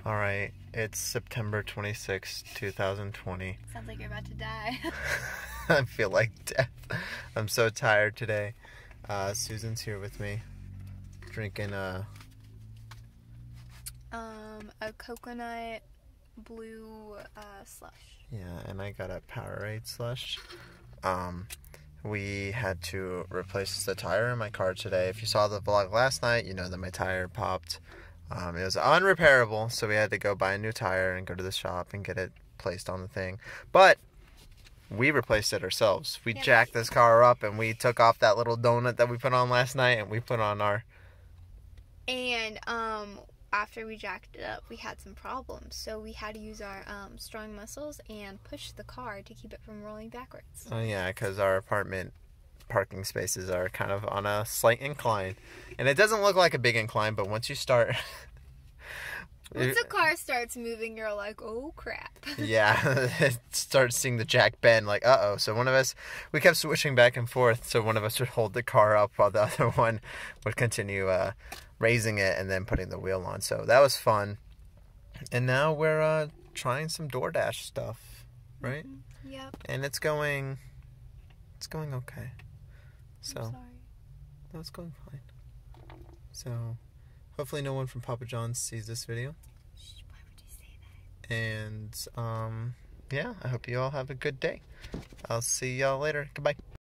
Alright, it's September 26th, 2020. Sounds like you're about to die. I feel like death. I'm so tired today. Susan's here with me, drinking a coconut blue slush. Yeah, and I got a Powerade slush. We had to replace the tire in my car today. If you saw the vlog last night, you know that my tire popped. It was unrepairable, so we had to go buy a new tire and go to the shop and get it placed on the thing. But we replaced it ourselves. We jacked this car up and we took off that little donut that we put on last night and we put on our... And after we jacked it up, we had some problems. So we had to use our strong muscles and push the car to keep it from rolling backwards. Oh yeah, because our apartment parking spaces are kind of on a slight incline. And it doesn't look like a big incline, but once you start... Once the car starts moving, you're like, oh crap. Yeah, it starts seeing the jack bend, like, uh-oh. So one of us, we kept switching back and forth, so one of us would hold the car up while the other one would continue raising it and then putting the wheel on. So that was fun. And now we're trying some DoorDash stuff, right? Mm-hmm. Yep. And it's going okay. So, I'm sorry. No, it's going fine. So, hopefully no one from Papa John's sees this video. Shh, why would you say that? And, yeah, I hope you all have a good day. I'll see y'all later. Goodbye.